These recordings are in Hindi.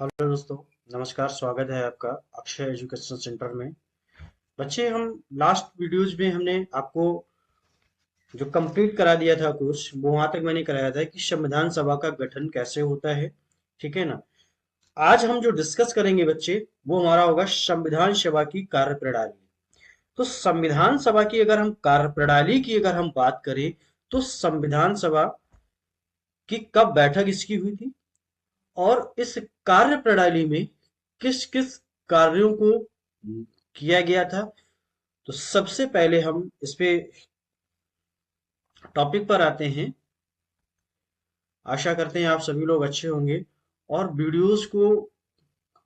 हेलो दोस्तों। नमस्कार, स्वागत है आपका अक्षय एजुकेशन सेंटर में। बच्चे, हम लास्ट वीडियोज में हमने आपको जो कंप्लीट करा दिया था कोर्स, वो वहां तक मैंने कराया था कि संविधान सभा का गठन कैसे होता है। ठीक है ना। आज हम जो डिस्कस करेंगे बच्चे, वो हमारा होगा संविधान सभा की कार्य प्रणाली। तो संविधान सभा की अगर हम कार्य प्रणाली की अगर हम बात करें, तो संविधान सभा की कब बैठक इसकी हुई थी, और इस कार्य प्रणाली में किस किस कार्यों को किया गया था। तो सबसे पहले हम इस पे टॉपिक पर आते हैं। आशा करते हैं आप सभी लोग अच्छे होंगे और वीडियोस को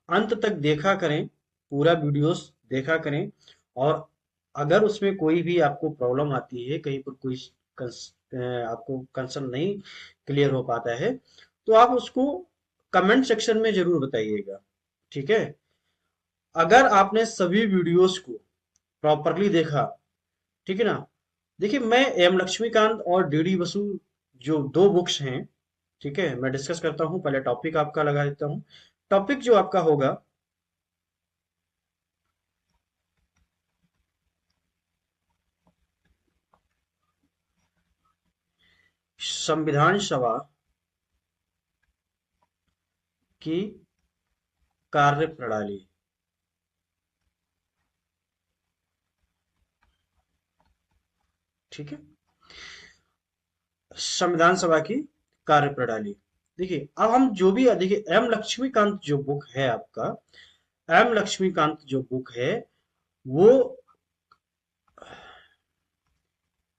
अंत तक देखा करें, पूरा वीडियोस देखा करें। और अगर उसमें कोई भी आपको प्रॉब्लम आती है, कहीं पर कोई आपको कंसर्न नहीं क्लियर हो पाता है, तो आप उसको कमेंट सेक्शन में जरूर बताइएगा। ठीक है। अगर आपने सभी वीडियोस को प्रॉपरली देखा, ठीक है ना। देखिए, मैं एम लक्ष्मीकांत और डीडी बसु, जो दो बुक्स हैं, ठीक है, मैं डिस्कस करता हूं। पहले टॉपिक आपका लगा देता हूं। टॉपिक जो आपका होगा, संविधान सभा की कार्य प्रणाली। ठीक है। संविधान सभा की कार्य प्रणाली। देखिए, अब हम जो भी देखिए, एम लक्ष्मीकांत जो बुक है आपका, एम लक्ष्मीकांत जो बुक है, वो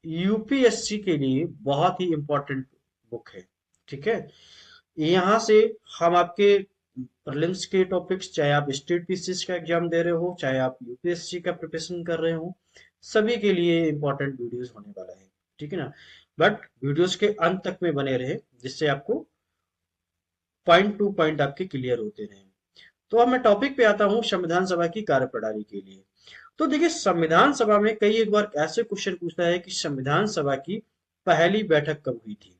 यूपीएससी के लिए बहुत ही इंपॉर्टेंट बुक है। ठीक है। यहाँ से हम आपके प्रीलिम्स के टॉपिक्स, चाहे आप स्टेट पीसीएस का एग्जाम दे रहे हो, चाहे आप यूपीएससी का प्रिपरेशन कर रहे हो, सभी के लिए इंपॉर्टेंट वीडियोस होने वाला है। ठीक है ना। बट वीडियोस के अंत तक में बने रहे, जिससे आपको पॉइंट टू पॉइंट आपके क्लियर होते रहे। तो अब मैं टॉपिक पे आता हूँ, संविधान सभा की कार्यप्रणाली के लिए। तो देखिए, संविधान सभा में कई एक बार ऐसे क्वेश्चन पूछता है कि संविधान सभा की पहली बैठक कब हुई थी।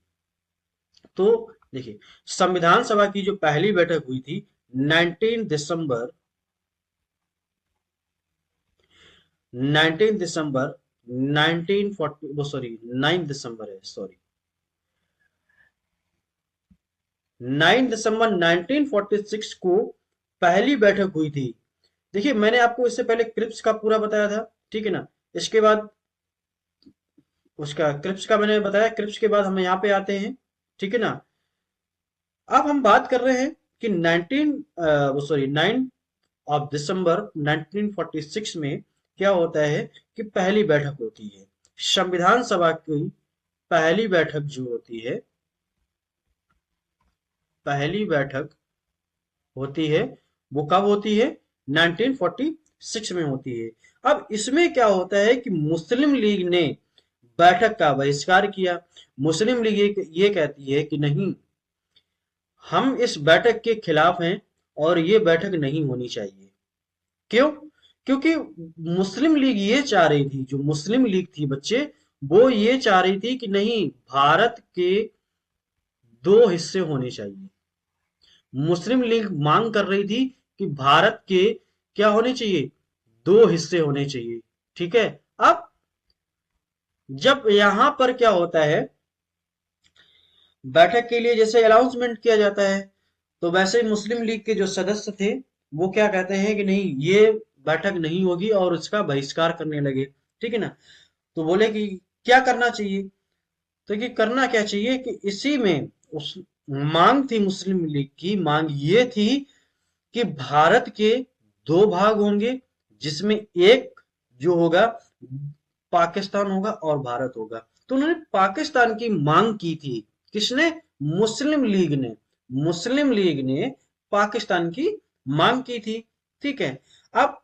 तो देखिए, संविधान सभा की जो पहली बैठक हुई थी 19 दिसंबर 19 दिसंबर 1940, वो सॉरी 9 दिसंबर है, सॉरी 9 दिसंबर 1946 को पहली बैठक हुई थी। देखिए, मैंने आपको इससे पहले क्रिप्स का पूरा बताया था। ठीक है ना। इसके बाद उसका क्रिप्स का मैंने बताया, क्रिप्स के बाद हम यहाँ पे आते हैं। ठीक है ना। अब हम बात कर रहे हैं कि 19 वो सॉरी 9 ऑफ दिसंबर 1946 में क्या होता है कि पहली बैठक होती है संविधान सभा की। पहली बैठक जो होती है, पहली बैठक होती है, वो कब होती है? 1946 में होती है। अब इसमें क्या होता है कि मुस्लिम लीग ने बैठक का बहिष्कार किया। मुस्लिम लीग ये कहती है कि नहीं, हम इस बैठक के खिलाफ हैं और ये बैठक नहीं होनी चाहिए। क्यों? क्योंकि मुस्लिम लीग ये चाह रही थी, जो मुस्लिम लीग थी बच्चे, वो ये चाह रही थी कि नहीं, भारत के दो हिस्से होने चाहिए। मुस्लिम लीग मांग कर रही थी कि भारत के क्या होने चाहिए? दो हिस्से होने चाहिए। ठीक है। अब जब यहां पर क्या होता है, बैठक के लिए जैसे अनाउंसमेंट किया जाता है, तो वैसे ही मुस्लिम लीग के जो सदस्य थे, वो क्या कहते हैं कि नहीं, ये बैठक नहीं होगी और इसका बहिष्कार करने लगे। ठीक है ना। तो बोले कि क्या करना चाहिए। तो कि करना क्या चाहिए कि इसी में उस मांग थी, मुस्लिम लीग की मांग ये थी कि भारत के दो भाग होंगे, जिसमें एक जो होगा पाकिस्तान होगा और भारत होगा। तो उन्होंने पाकिस्तान की मांग की थी। किसने? मुस्लिम लीग ने। मुस्लिम लीग ने पाकिस्तान की मांग की थी। ठीक है। अब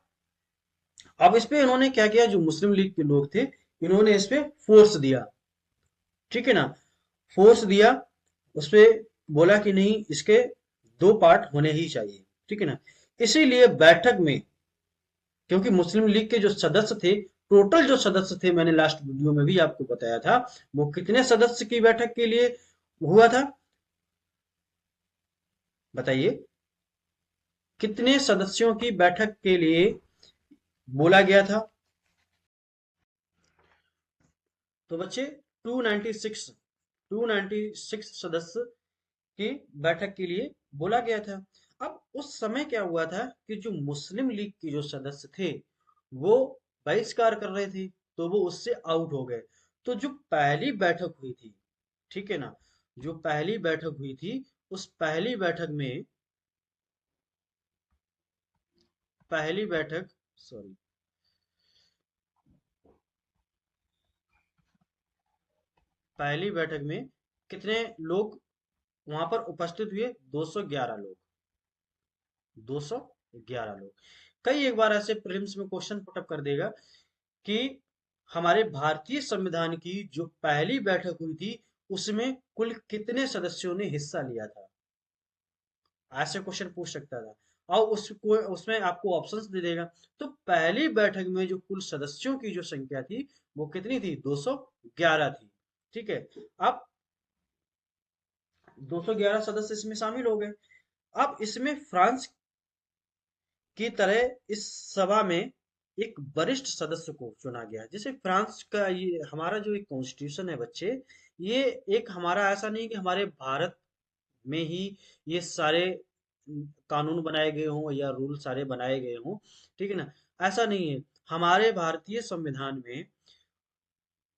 अब इस पे इन्होंने क्या किया, जो मुस्लिम लीग के लोग थे, इन्होंने इस पे फोर्स दिया। ठीक है ना। फोर्स दिया उस पे, बोला कि नहीं, इसके दो पार्ट होने ही चाहिए। ठीक है ना। इसीलिए बैठक में, क्योंकि मुस्लिम लीग के जो सदस्य थे, टोटल जो सदस्य थे, मैंने लास्ट वीडियो में भी आपको बताया था, वो कितने सदस्य की बैठक के लिए हुआ था, बताइए। कितने सदस्यों की बैठक के लिए बोला गया था? तो बच्चे 296 296 सदस्य की बैठक के लिए बोला गया था। अब उस समय क्या हुआ था कि जो मुस्लिम लीग के जो सदस्य थे वो बहिष्कार कर रहे थे, तो वो उससे आउट हो गए। तो जो पहली बैठक हुई थी, ठीक है ना, जो पहली बैठक हुई थी, उस पहली बैठक सॉरी पहली बैठक में कितने लोग वहां पर उपस्थित हुए? 211 लोग। 211 लोग। कई एक बार ऐसे प्रीलिम्स में क्वेश्चन पुटअप कर देगा कि हमारे भारतीय संविधान की जो पहली बैठक हुई थी उसमें कुल कितने सदस्यों ने हिस्सा लिया था, ऐसे क्वेश्चन पूछ सकता था। और उसको उसमें आपको ऑप्शंस दे देगा। तो पहली बैठक में जो कुल सदस्यों की जो संख्या थी वो कितनी थी? 211 थी। ठीक है। अब 211 सदस्य इसमें शामिल हो गए। अब इसमें फ्रांस की तरह इस सभा में एक वरिष्ठ सदस्य को चुना गया। जैसे फ्रांस का ये हमारा जो एक कॉन्स्टिट्यूशन है बच्चे, ये एक हमारा ऐसा नहीं कि हमारे भारत में ही ये सारे कानून बनाए गए हों या रूल सारे बनाए गए हों, ठीक है ना, ऐसा नहीं है। हमारे भारतीय संविधान में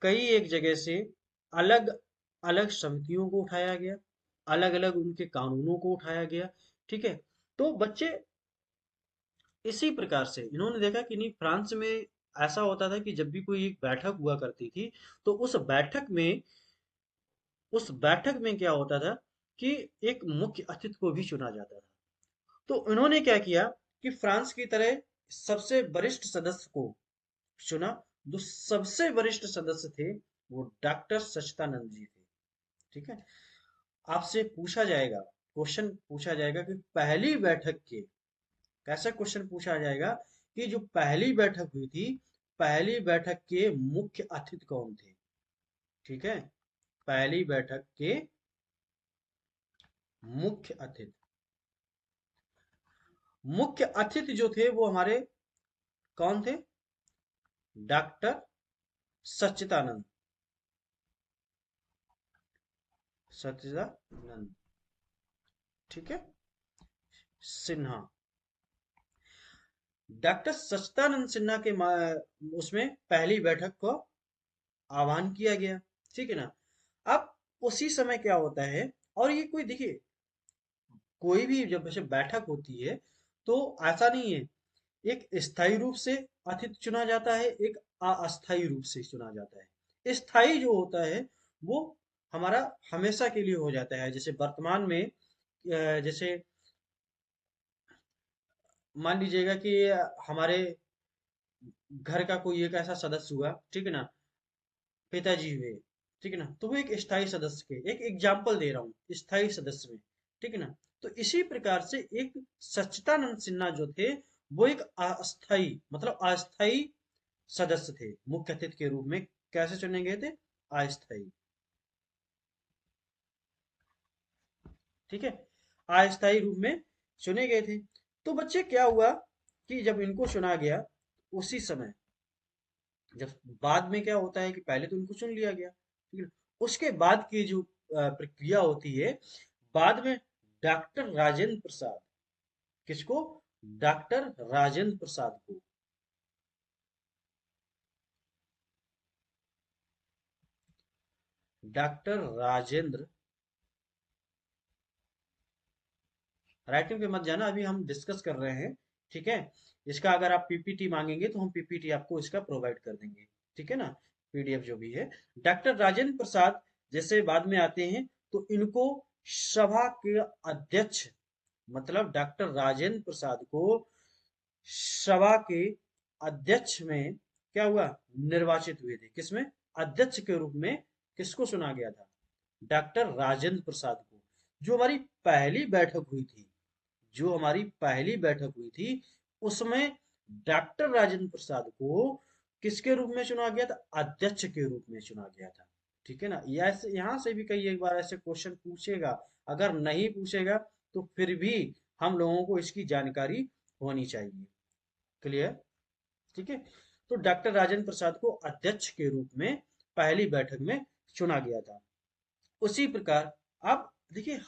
कई एक जगह से अलग अलग समितियों को उठाया गया, अलग अलग उनके कानूनों को उठाया गया। ठीक है। तो बच्चे इसी प्रकार से इन्होंने देखा कि नहीं, फ्रांस में ऐसा होता था कि जब भी कोई एक बैठक हुआ करती थी तो उस बैठक में क्या होता था कि एक मुख्य अतिथि को भी चुना जाता था। तो इन्होंने क्या किया कि फ्रांस की तरह सबसे वरिष्ठ सदस्य को चुना। जो सबसे वरिष्ठ सदस्य थे वो डॉक्टर सच्चिदानंद जी थे। ठीक है। आपसे पूछा जाएगा, क्वेश्चन पूछा जाएगा कि पहली बैठक के, कैसा क्वेश्चन पूछा जाएगा कि जो पहली बैठक हुई थी, पहली बैठक के मुख्य अतिथि कौन थे? ठीक है। पहली बैठक के मुख्य अतिथि, मुख्य अतिथि जो थे वो हमारे कौन थे? डॉक्टर सच्चिदानंद, सच्चिदानंद, ठीक है, सिन्हा। डॉक्टर सच्चिदानंद सिन्हा के उसमें पहली बैठक को आह्वान किया गया। ठीक है ना। अब उसी समय क्या होता है, और ये कोई देखिए, कोई भी जब जैसे बैठक होती है तो ऐसा नहीं है एक स्थायी रूप से अतिथि चुना जाता है, एक अस्थायी रूप से चुना जाता है। स्थायी जो होता है वो हमारा हमेशा के लिए हो जाता है। जैसे वर्तमान में जैसे मान लीजिएगा कि हमारे घर का कोई एक ऐसा सदस्य हुआ, ठीक है ना, पिताजी हुए, ठीक है ना, तो वो एक स्थायी सदस्य के, एक एग्जाम्पल दे रहा हूँ स्थायी सदस्य में, ठीक है ना। तो इसी प्रकार से एक सच्चिदानंद सिन्हा जो थे वो एक अस्थाई मतलब अस्थाई सदस्य थे, मुख्य अतिथि के रूप में कैसे चुने गए थे? अस्थाई। ठीक है। अस्थाई रूप में चुने गए थे। तो बच्चे क्या हुआ कि जब इनको चुना गया, उसी समय जब बाद में क्या होता है कि पहले तो इनको चुन लिया गया, ठीक है, उसके बाद की जो प्रक्रिया होती है, बाद में डॉक्टर राजेंद्र प्रसाद, किसको? डॉक्टर राजेंद्र प्रसाद को, डॉक्टर राजेंद्र, राइटिंग पे मत जाना, अभी हम डिस्कस कर रहे हैं। ठीक है। इसका अगर आप पीपीटी मांगेंगे तो हम पीपीटी आपको इसका प्रोवाइड कर देंगे। ठीक है ना, पीडीएफ जो भी है। डॉक्टर राजेंद्र प्रसाद जैसे बाद में आते हैं तो इनको सभा के अध्यक्ष, मतलब डॉक्टर राजेंद्र प्रसाद को सभा के अध्यक्ष में क्या हुआ? निर्वाचित हुए थे। किसमें? अध्यक्ष के रूप में किसको चुना गया था? डॉक्टर राजेंद्र प्रसाद को। जो हमारी पहली बैठक हुई थी, जो हमारी पहली बैठक हुई थी उसमें डॉक्टर राजेंद्र प्रसाद को किसके रूप में चुना गया था? अध्यक्ष के रूप में चुना गया था। ठीक है ना। यहाँ से भी कई एक बार ऐसे क्वेश्चन पूछेगा। अगर नहीं पूछेगा तो फिर भी हम लोगों को इसकी जानकारी होनी चाहिए। क्लियर? ठीक है। तो डॉक्टर राजेंद्र प्रसाद को अध्यक्ष के रूप में पहली बैठक में चुना गया था। उसी प्रकार अब देखिए